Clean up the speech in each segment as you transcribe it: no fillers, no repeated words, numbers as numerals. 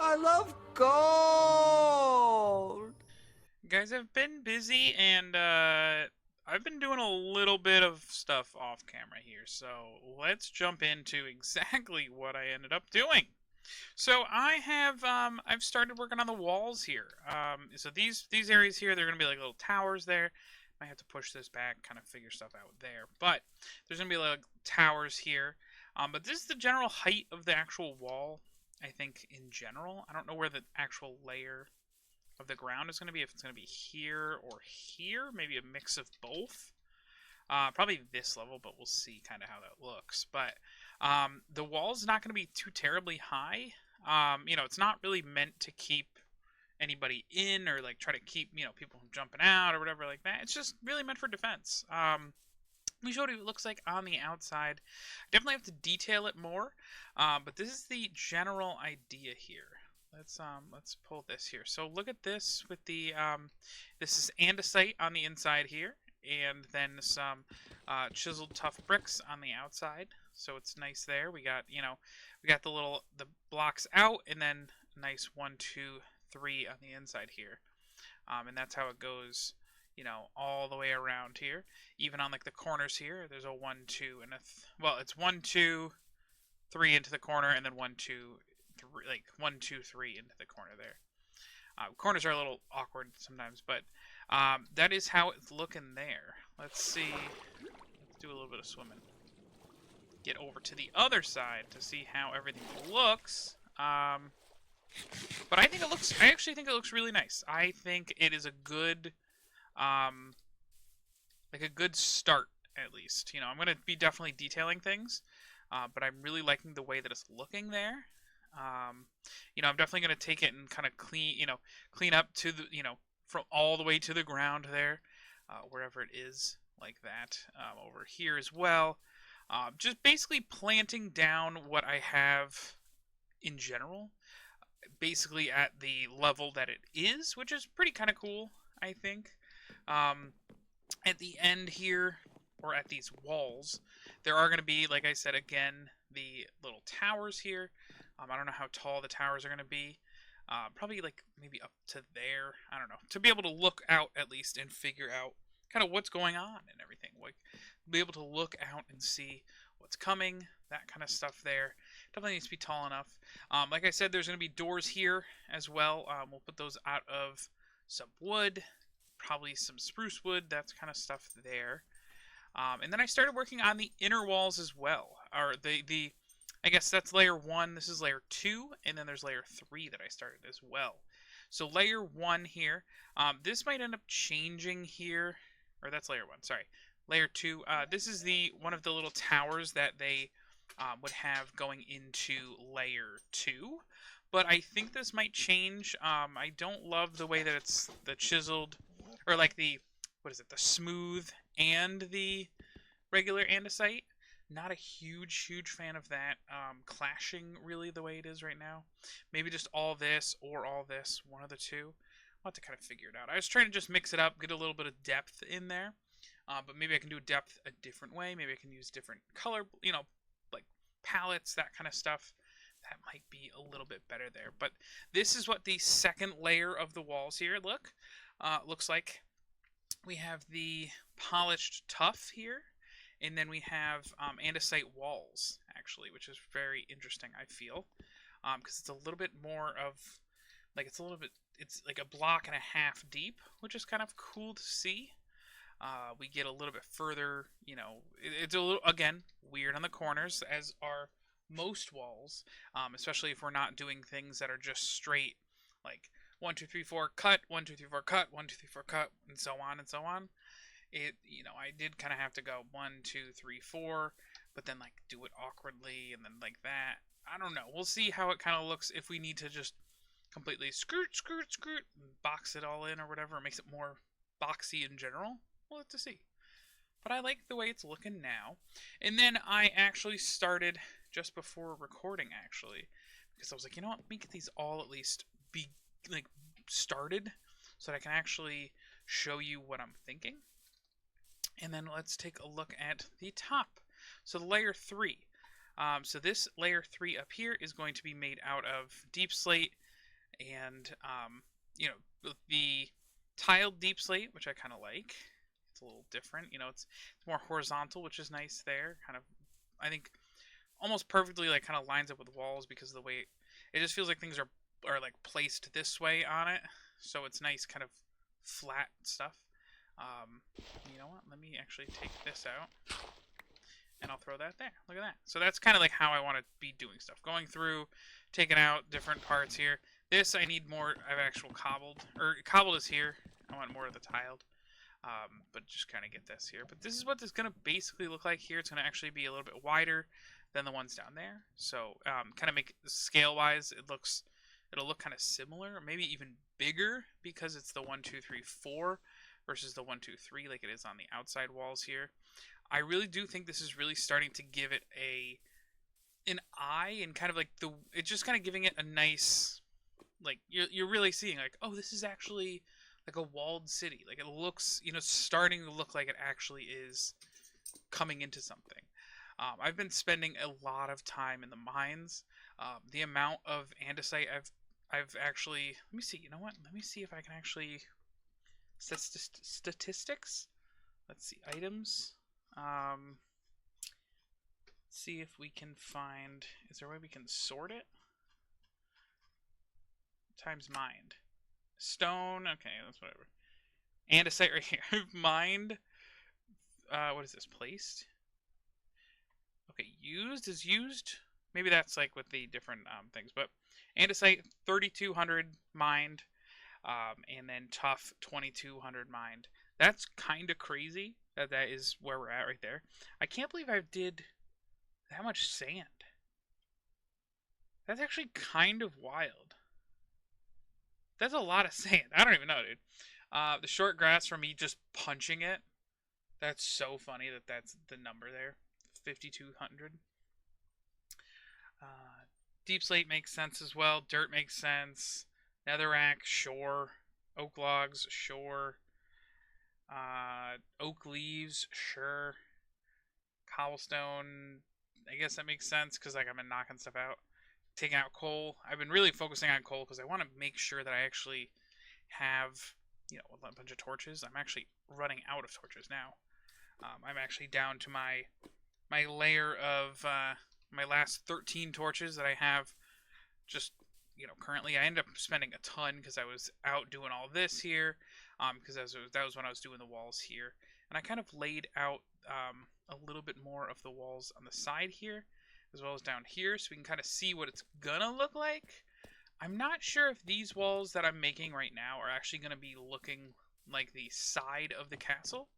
I love gold. Guys, I've been busy and I've been doing a little bit of stuff off camera here, so let's jump into exactly what I ended up doing. So I've started working on the walls here. So these areas here, they're gonna be like little towers there. Might have to push this back, kind of figure stuff out there. But there's gonna be like towers here. But this is the general height of the actual wall, I think, in general. I don't know where the actual layer of the ground is going to be, if it's going to be here or here, maybe a mix of both. Probably this level, but we'll see kind of how that looks. But the wall's not going to be too terribly high. It's not really meant to keep anybody in or like try to keep people from jumping out or whatever like that. It's just really meant for defense. We showed you what it looks like on the outside. Definitely have to detail it more, but this is the general idea here. Let's pull this here. So look at this with the this is andesite on the inside here, and then some chiseled tough bricks on the outside. So it's nice there. We got the blocks out, and then nice 1, 2, 3 on the inside here, and that's how it goes. All the way around here, even on like the corners here. There's a 1, 2, and well, it's 1, 2, 3 into the corner, and then 1, 2, 3, like 1, 2, 3 into the corner there. Corners are a little awkward sometimes, but that is how it's looking there. Let's see. Let's do a little bit of swimming. Get over to the other side to see how everything looks. But I actually think it looks really nice. I think it is a good, like a good start at least. I'm gonna be definitely detailing things, but I'm really liking the way that it's looking there. I'm definitely gonna take it and kind of clean up to the, from all the way to the ground there, wherever it is like that. Over here as well. Just basically planting down what I have in general, basically at the level that it is, which is pretty kind of cool, I think. At the end here, or at these walls, there are going to be, like I said again, the little towers here. I don't know how tall the towers are going to be. Probably like maybe up to there. I don't know. To be able to look out at least and figure out kind of what's going on and everything. Like be able to look out and see what's coming. That kind of stuff there. Definitely needs to be tall enough. Like I said, there's going to be doors here as well. We'll put those out of some wood. Probably some spruce wood. That's kind of stuff there. And then I started working on the inner walls as well. Or I guess that's layer 1, this is layer 2, and then there's layer 3 that I started as well. So layer 1 here, this might end up changing here, or that's layer 1, sorry. Layer 2, this is one of the little towers that they would have going into layer 2. But I think this might change. I don't love the way that it's the chiseled, or like the smooth and the regular andesite. Not a huge fan of that clashing really the way it is right now. Maybe just all this or all this, one of the two. I'll have to kind of figure it out. I was trying to just mix it up, get a little bit of depth in there. But maybe I can do depth a different way. Maybe I can use different color, like palettes, that kind of stuff. That might be a little bit better there. But this is what the second layer of the walls here looks like. We have the polished tuff here. And then we have andesite walls, actually, which is very interesting, I feel. Because it's a little bit more of, like, it's like a block and a half deep, which is kind of cool to see. We get a little bit further, it's a little, again, weird on the corners, as are most walls, especially if we're not doing things that are just straight, like 1, 2, 3, 4, cut, 1, 2, 3, 4, cut, 1, 2, 3, 4, cut, and so on and so on. I did kind of have to go 1, 2, 3, 4, but then like do it awkwardly and then like that. I don't know. We'll see how it kind of looks if we need to just completely skirt, and box it all in or whatever. It makes it more boxy in general. We'll have to see. But I like the way it's looking now. And then I actually started just before recording, actually, because I was like, you know what? Let me get these all at least be like started so that I can actually show you what I'm thinking. And then let's take a look at the top. So layer 3. So this layer 3 up here is going to be made out of deep slate and the tiled deep slate, which I kind of like. It's a little different. It's more horizontal, which is nice there. Kind of, I think, almost perfectly like kind of lines up with walls because of the way it just feels like things are like placed this way on it. So it's nice, kind of flat stuff. You know what? Let me actually take this out, and I'll throw that there. Look at that. So that's kind of like how I want to be doing stuff. Going through, taking out different parts here. This I need more of actual cobbled. Or cobbled is here. I want more of the tiled. But just kind of get this here. But this is what it's going to basically look like here. It's going to actually be a little bit wider than the ones down there. So kind of make scale-wise, it'll look kind of similar, maybe even bigger because it's the 1, 2, 3, 4 versus the 1, 2, 3 like it is on the outside walls here. I really do think this is really starting to give it an eye, and kind of like it's just kind of giving it a nice, like you're really seeing like, oh, this is actually like a walled city. Like it looks, starting to look like it actually is coming into something. I've been spending a lot of time in the mines. The amount of andesite I've actually, let me see. You know what? Let me see if I can actually statistics. Let's see, items. See if we can find. Is there a way we can sort it? Times mined. Stone. Okay, that's whatever. Andesite right here. I've mined. What is this? Placed. Okay, used is used. Maybe that's like with the different things, but andesite 3,200 mined, and then tough 2,200 mined. That's kind of crazy. That is where we're at right there. I can't believe I did that much sand. That's actually kind of wild. That's a lot of sand. I don't even know, dude. The short grass for me just punching it. That's so funny that's the number there. 5,200. Deep slate makes sense as well. Dirt makes sense. Netherrack, sure. Oak logs, sure. Oak leaves, sure. Cobblestone, I guess that makes sense because like I've been knocking stuff out. Taking out coal. I've been really focusing on coal because I want to make sure that I actually have, a bunch of torches. I'm actually running out of torches now. I'm actually down to my layer of my last 13 torches that I have. Just currently I ended up spending a ton because I was out doing all this here. Because that was when I was doing the walls here, and I kind of laid out a little bit more of the walls on the side here, as well as down here, so we can kind of see what it's gonna look like. I'm not sure if these walls that I'm making right now are actually gonna be looking like the side of the castle.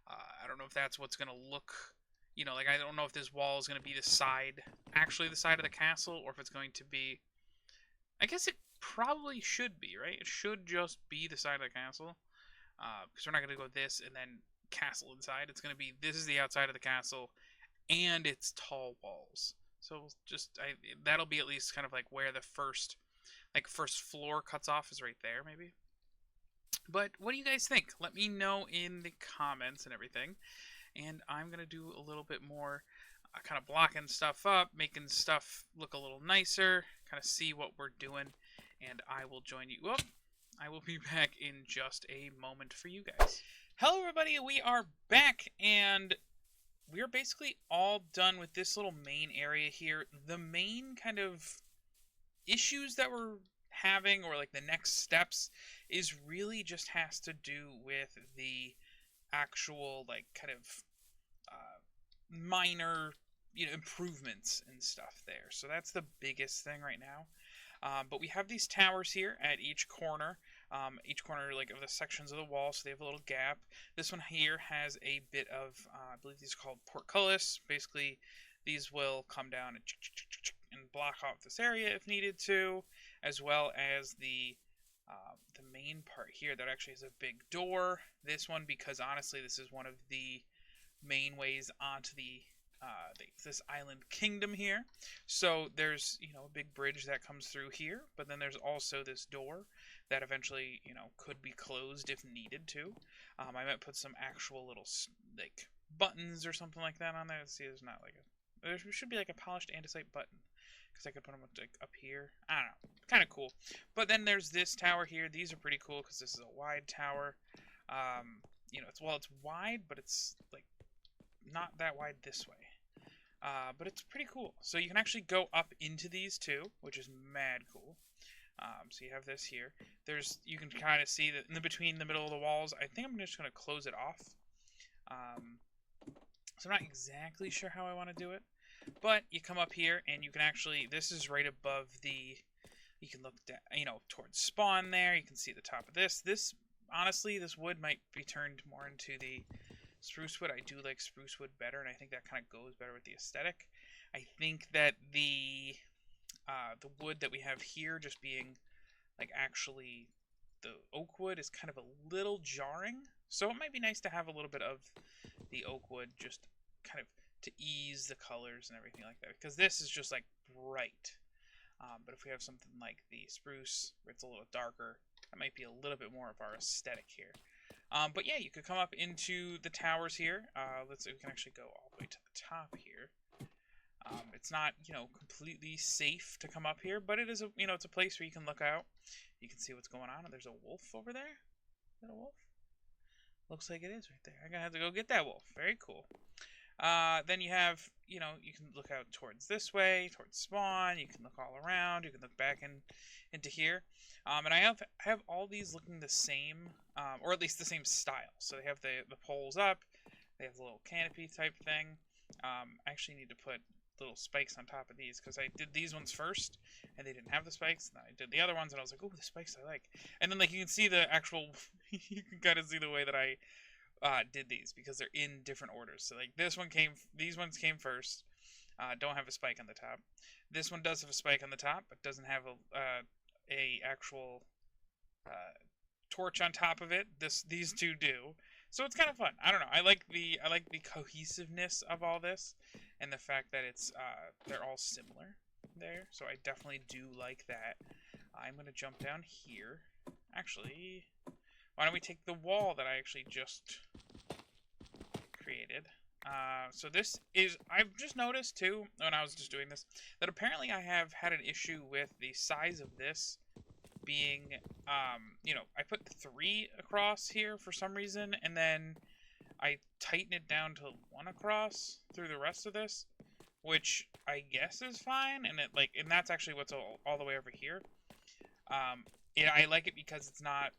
I don't know if that's what's gonna look, like I don't know if this wall is gonna be actually the side of the castle, or if it's going to be. I guess it probably should be, right? It should just be the side of the castle, because we're not going to go this and then castle inside. It's going to be, this is the outside of the castle, and it's tall walls. So that'll be at least kind of like where the first floor cuts off is right there, maybe. But what do you guys think? Let me know in the comments and everything. And I'm going to do a little bit more kind of blocking stuff up, making stuff look a little nicer, kind of see what we're doing. And I will join you. Whoop. I will be back in just a moment for you guys. Hello, everybody. We are back, and we are basically all done with this little main area here. The main kind of issues that we're having, or like the next steps, is really just has to do with the actual like kind of minor improvements and stuff there. So that's the biggest thing right now. But we have these towers here at each corner like of the sections of the wall, so they have a little gap. This one here has a bit of, I believe these are called portcullis. Basically, these will come down and block off this area if needed to, as well as the main part here that actually has a big door. This one, because honestly, this is one of the main ways onto this island kingdom here. So there's a big bridge that comes through here, but then there's also this door that eventually could be closed if needed to. I might put some actual little like buttons or something like that on there. Let's see, there should be like a polished andesite button, because I could put them like up here. I don't know, kind of cool. But then there's this tower here. These are pretty cool because this is a wide tower. You know, it's wide, but it's like not that wide this way. But it's pretty cool. So you can actually go up into these too, which is mad cool. So you have this here. You can kind of see that in between the middle of the walls. I think I'm just going to close it off. So I'm not exactly sure how I want to do it. But you come up here and you can actually, this is right above you can look down, you know, towards spawn there. You can see the top of this. Honestly, this wood might be turned more into the spruce wood. I do like spruce wood better, and I think that kind of goes better with the aesthetic. I think that the wood that we have here just being like actually the oak wood is kind of a little jarring. So it might be nice to have a little bit of the oak wood just kind of to ease the colors and everything like that. Because this is just like bright. But if we have something like the spruce where it's a little darker, that might be a little bit more of our aesthetic here. But yeah, you could come up into the towers here. Let's see, we can actually go all the way to the top here. It's not, you know, completely safe to come up here, but it is you know, it's a place where you can look out. You can see what's going on. And there's a wolf over there. Is that a wolf? Looks like it is right there. I'm gonna have to go get that wolf. Very cool. Then you have, you know, you can look out towards this way, towards spawn. You can look all around. You can look back into here. And I have all these looking the same, or at least the same style. So they have the poles up. They have the little canopy type thing. I actually need to put little spikes on top of these because I did these ones first and they didn't have the spikes. And then I did the other ones and I was like, oh, the spikes I like. And then like you can see the actual, you can kind of see the way that I did these because they're in different orders. So like these ones came first. Don't have a spike on the top. This one does have a spike on the top, but doesn't have a actual torch on top of it. These two do. So it's kind of fun. I don't know. I like the cohesiveness of all this, and the fact that it's they're all similar there. So I definitely do like that. I'm gonna jump down here. Actually, why don't we take the wall that I actually just created? So this is, I've just noticed too when I was just doing this that apparently I have had an issue with the size of this being, you know, I put 3 across here for some reason, and then I tighten it down to 1 across through the rest of this, which I guess is fine, and and that's actually what's all the way over here. I like it because it's not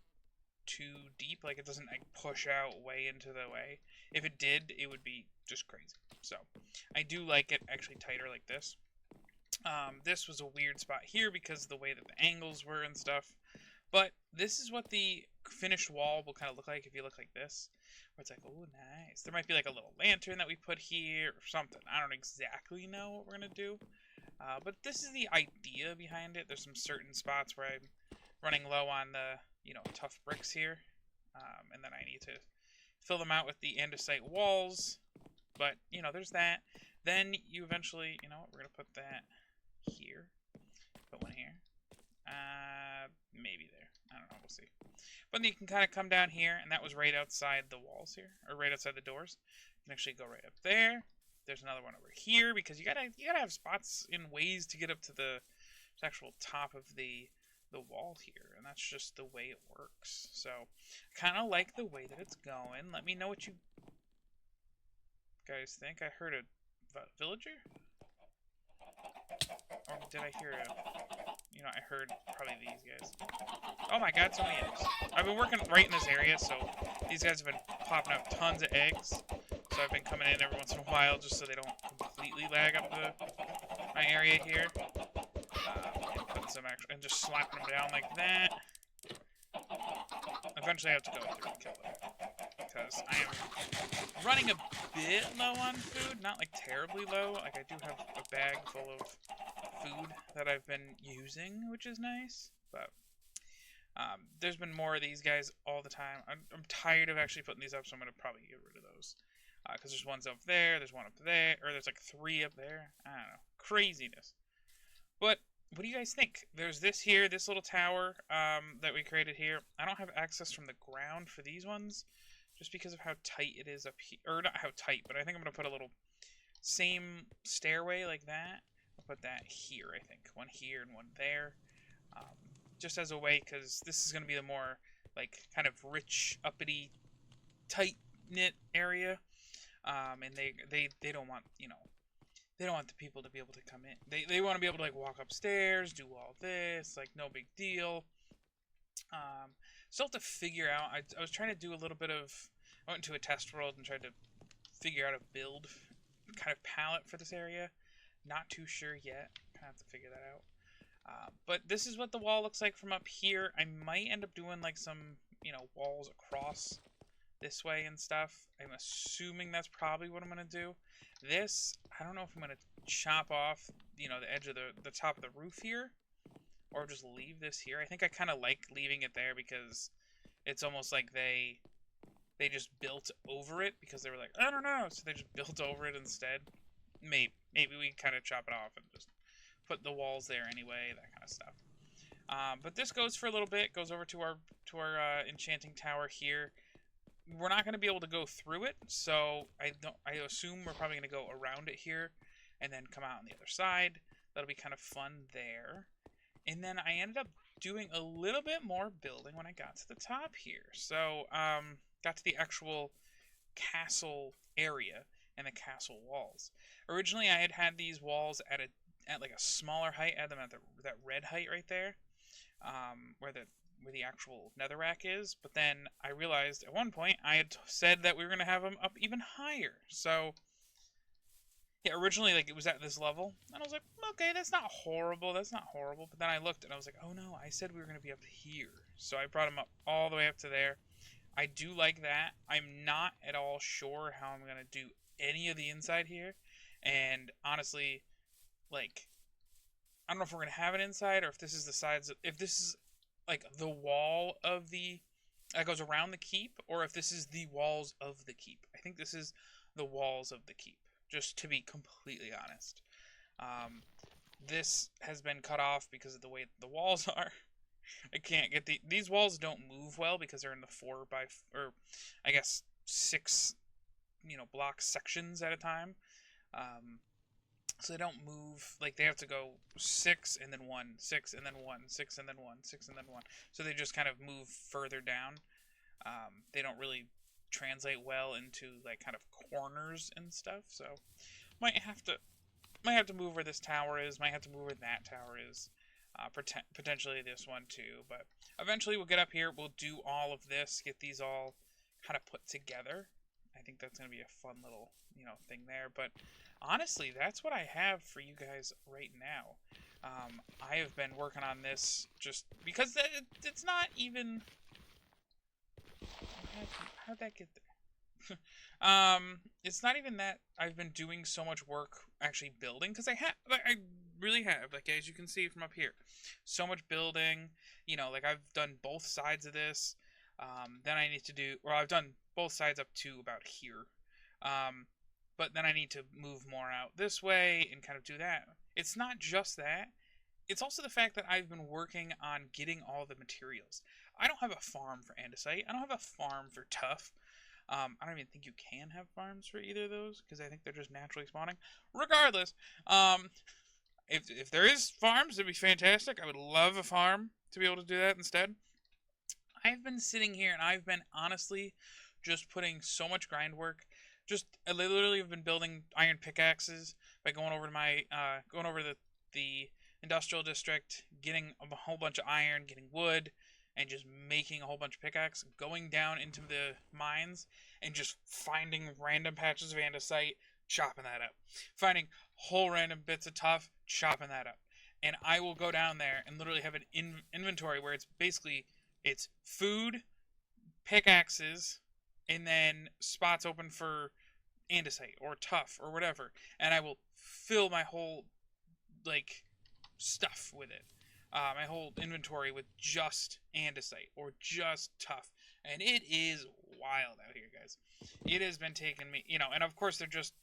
too deep, like it doesn't like push out way into the way. If it did, it would be just crazy. So I do like it actually tighter like this. This was a weird spot here because of the way that the angles were and stuff. But this is what the finished wall will kind of look like if you look like this. Where it's like, oh, nice. There might be like a little lantern that we put here or something. I don't exactly know what we're going to do. But this is the idea behind it. There's some certain spots where I'm running low on the, you know, tough bricks here. And then I need to fill them out with the andesite walls. But, you know, there's that. Then you eventually, you know, we're going to put that here. Put one here. Maybe there. I don't know. We'll see. But then you can kind of come down here, and that was right outside the walls here, or right outside the doors. You can actually go right up there. There's another one over here because you gotta have spots in ways to get up to the actual top of the wall here, and that's just the way it works. So I kind of like the way that it's going. Let me know what you guys think. I heard a villager, or did I hear you know, I heard probably these guys. Oh my god, so many eggs. I've been working right in this area, so these guys have been popping out tons of eggs. So I've been coming in every once in a while just so they don't completely lag up my area here. And put some extra, and just slapping them down like that. Eventually I have to go through and kill them. Because I am running a bit low on food. Not like terribly low. Like I do have a bag full of food that I've been using, which is nice. But there's been more of these guys all the time. I'm tired of actually putting these up, so I'm going to probably get rid of those. Because there's ones up there, there's one up there, or there's like 3 up there. I don't know. Craziness. But what do you guys think? There's this here, this little tower that we created here. I don't have access from the ground for these ones, just because of how tight it is up here. Or not how tight, but I think I'm going to put a little same stairway like that. I'll put that here, I think. One here and one there. Um, just as a way, because this is going to be the more, like, kind of rich, uppity, tight-knit area. And they don't want, they don't want the people to be able to come in. They want to be able to, like, walk upstairs, do all this, like, no big deal. Still have to figure out, I was trying to do a little bit of, I went into a test world and tried to figure out a build kind of palette for this area. Not too sure yet. Kind of have to figure that out. But this is what the wall looks like from up here. I might end up doing like some, walls across this way and stuff. I'm assuming that's probably what I'm going to do. This, I don't know if I'm going to chop off, the edge of the top of the roof here. Or just leave this here. I think I kind of like leaving it there because it's almost like they just built over it because they were like, I don't know, so they just built over it instead. Maybe we kind of chop it off and just put the walls there anyway, that kind of stuff. But this goes for a little bit, goes over to our enchanting tower here. We're not going to be able to go through it, so I assume we're probably going to go around it here and then come out on the other side. That'll be kind of fun there. And then I ended up doing a little bit more building when I got to the top here. So, got to the actual castle area and the castle walls. Originally, I had these walls at like a smaller height. I had them at that red height right there, where the actual netherrack is. But then I realized at one point I had said that we were going to have them up even higher. So, yeah, originally, like, it was at this level, and I was like, okay, that's not horrible, but then I looked, and I was like, oh no, I said we were going to be up here, so I brought them up all the way up to there. I do like that. I'm not at all sure how I'm going to do any of the inside here, and honestly, like, I don't know if we're going to have it inside, or if this is the sides, if this is, like, the wall of that goes around the keep, or if this is the walls of the keep. I think this is the walls of the keep. Just to be completely honest. This has been cut off because of the way the walls are. I can't get these walls don't move well because they're in the 6, block sections at a time. So they don't move, like they have to go 6 and then 1, 6 and then 1, 6 and then 1, 6 and then 1. So they just kind of move further down. They don't really translate well into like kind of corners and stuff, so might have to move where this tower is, might have to move where that tower is, potentially this one too, but eventually we'll get up here, we'll do all of this, get these all kind of put together. I think that's going to be a fun little thing there, but honestly that's what I have for you guys right now. I have been working on this just because it's not even. How'd that get there? It's not even that I've been doing so much work actually building, because I really have, like, as you can see from up here, so much building, like I've done both sides of this, then I need to do, or I've done both sides up to about here, but then I need to move more out this way and kind of do that. It's not just that, it's also the fact that I've been working on getting all the materials. I don't have a farm for andesite. I don't have a farm for tuff. I don't even think you can have farms for either of those, because I think they're just naturally spawning. Regardless, if there is farms, it'd be fantastic. I would love a farm to be able to do that instead. I've been sitting here, and I've been honestly just putting so much grind work. I literally have been building iron pickaxes by going over to the industrial district, getting a whole bunch of iron, getting wood, and just making a whole bunch of pickaxe, going down into the mines, and just finding random patches of andesite, chopping that up. Finding whole random bits of tuff, chopping that up. And I will go down there and literally have an inventory where it's basically, it's food, pickaxes, and then spots open for andesite, or tuff, or whatever. And I will fill my whole, like, stuff with it. My whole inventory with just andesite or just tuff, and it is wild out here, guys. It has been taking me, and of course they're just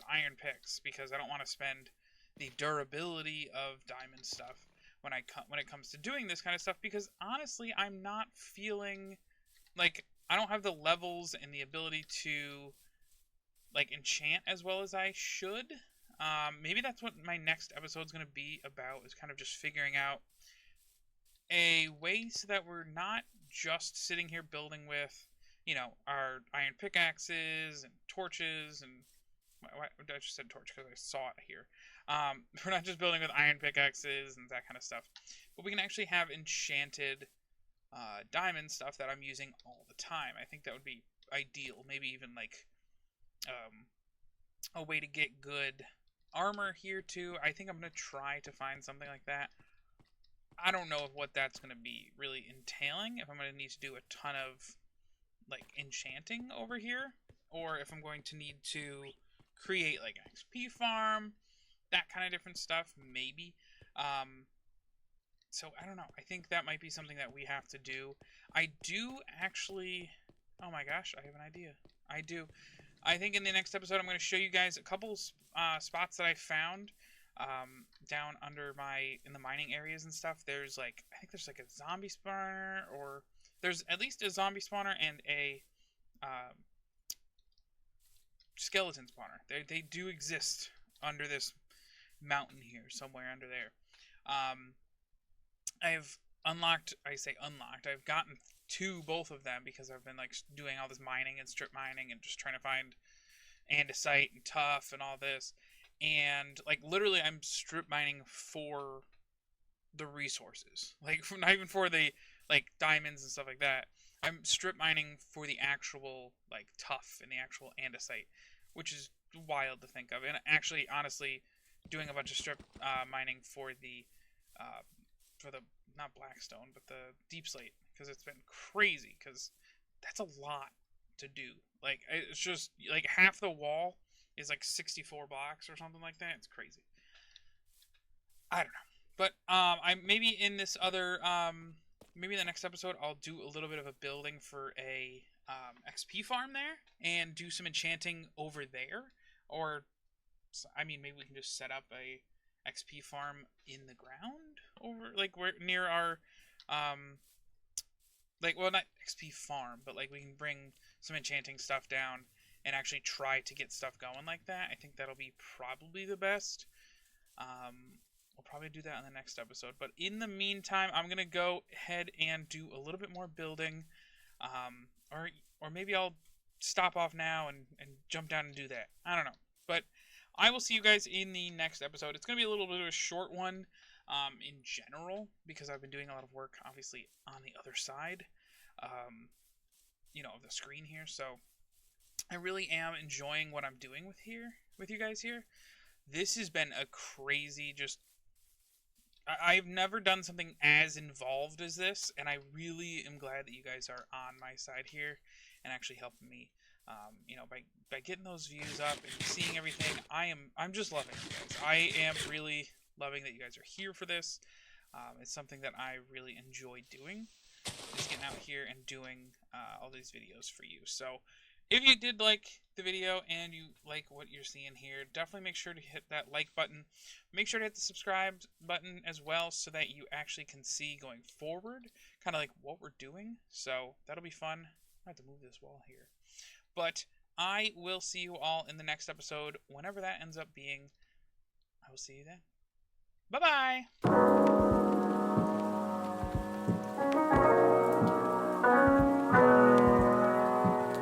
iron picks, because I don't want to spend the durability of diamond stuff when it comes to doing this kind of stuff, because honestly I'm not feeling like I don't have the levels and the ability to like enchant as well as I should. Maybe that's what my next episode is going to be about, is kind of just figuring out a way so that we're not just sitting here building with, our iron pickaxes and torches and I just said torch because I saw it here. We're not just building with iron pickaxes and that kind of stuff, but we can actually have enchanted diamond stuff that I'm using all the time. I think that would be ideal. Maybe even like a way to get good armor here too. I think I'm going to try to find something like that. I don't know what that's going to be really entailing, if I'm going to need to do a ton of like enchanting over here, or if I'm going to need to create like an XP farm, that kind of different stuff, maybe. So I don't know. I think that might be something that we have to do. I do actually... Oh my gosh, I have an idea. I do. I think in the next episode I'm going to show you guys a couple spots that I found down under in the mining areas and stuff. There's like, I think there's like a zombie spawner, or there's at least a zombie spawner and a skeleton spawner. They do exist under this mountain here, somewhere under there. I've unlocked, I've gotten to both of them because I've been like doing all this mining and strip mining and just trying to find andesite and tuff and all this. And like literally I'm strip mining for the resources. Like not even for the like diamonds and stuff like that. I'm strip mining for the actual like tuff and the actual andesite, which is wild to think of. And actually, honestly, doing a bunch of strip mining for the not Blackstone, but the Deep Slate, because it's been crazy, because that's a lot to do. Like, it's just, like, half the wall is, like, 64 blocks or something like that. It's crazy. I don't know. But, maybe in this other, maybe in the next episode, I'll do a little bit of a building for a, XP farm there, and do some enchanting over there, or, I mean, maybe we can just set up a XP farm in the ground over, like, we're near our, like, well, not XP farm, but, like, we can bring some enchanting stuff down and actually try to get stuff going like that. I think that'll be probably the best. We'll probably do that in the next episode, but in the meantime, I'm gonna go ahead and do a little bit more building, or maybe I'll stop off now and jump down and do that. I don't know, but I will see you guys in the next episode. It's going to be a little bit of a short one in general, because I've been doing a lot of work, obviously, on the other side, of the screen here. So I really am enjoying what I'm doing with you guys here. This has been a crazy, I've never done something as involved as this, and I really am glad that you guys are on my side here and actually helping me. By getting those views up and seeing everything, I'm just loving you guys. I am really loving that you guys are here for this. It's something that I really enjoy doing, just getting out here and doing all these videos for you. So if you did like the video and you like what you're seeing here, definitely make sure to hit that like button. Make sure to hit the subscribe button as well, so that you actually can see going forward kind of like what we're doing. So that'll be fun. I have to move this wall here. But I will see you all in the next episode, whenever that ends up being. I will see you then. Bye-bye!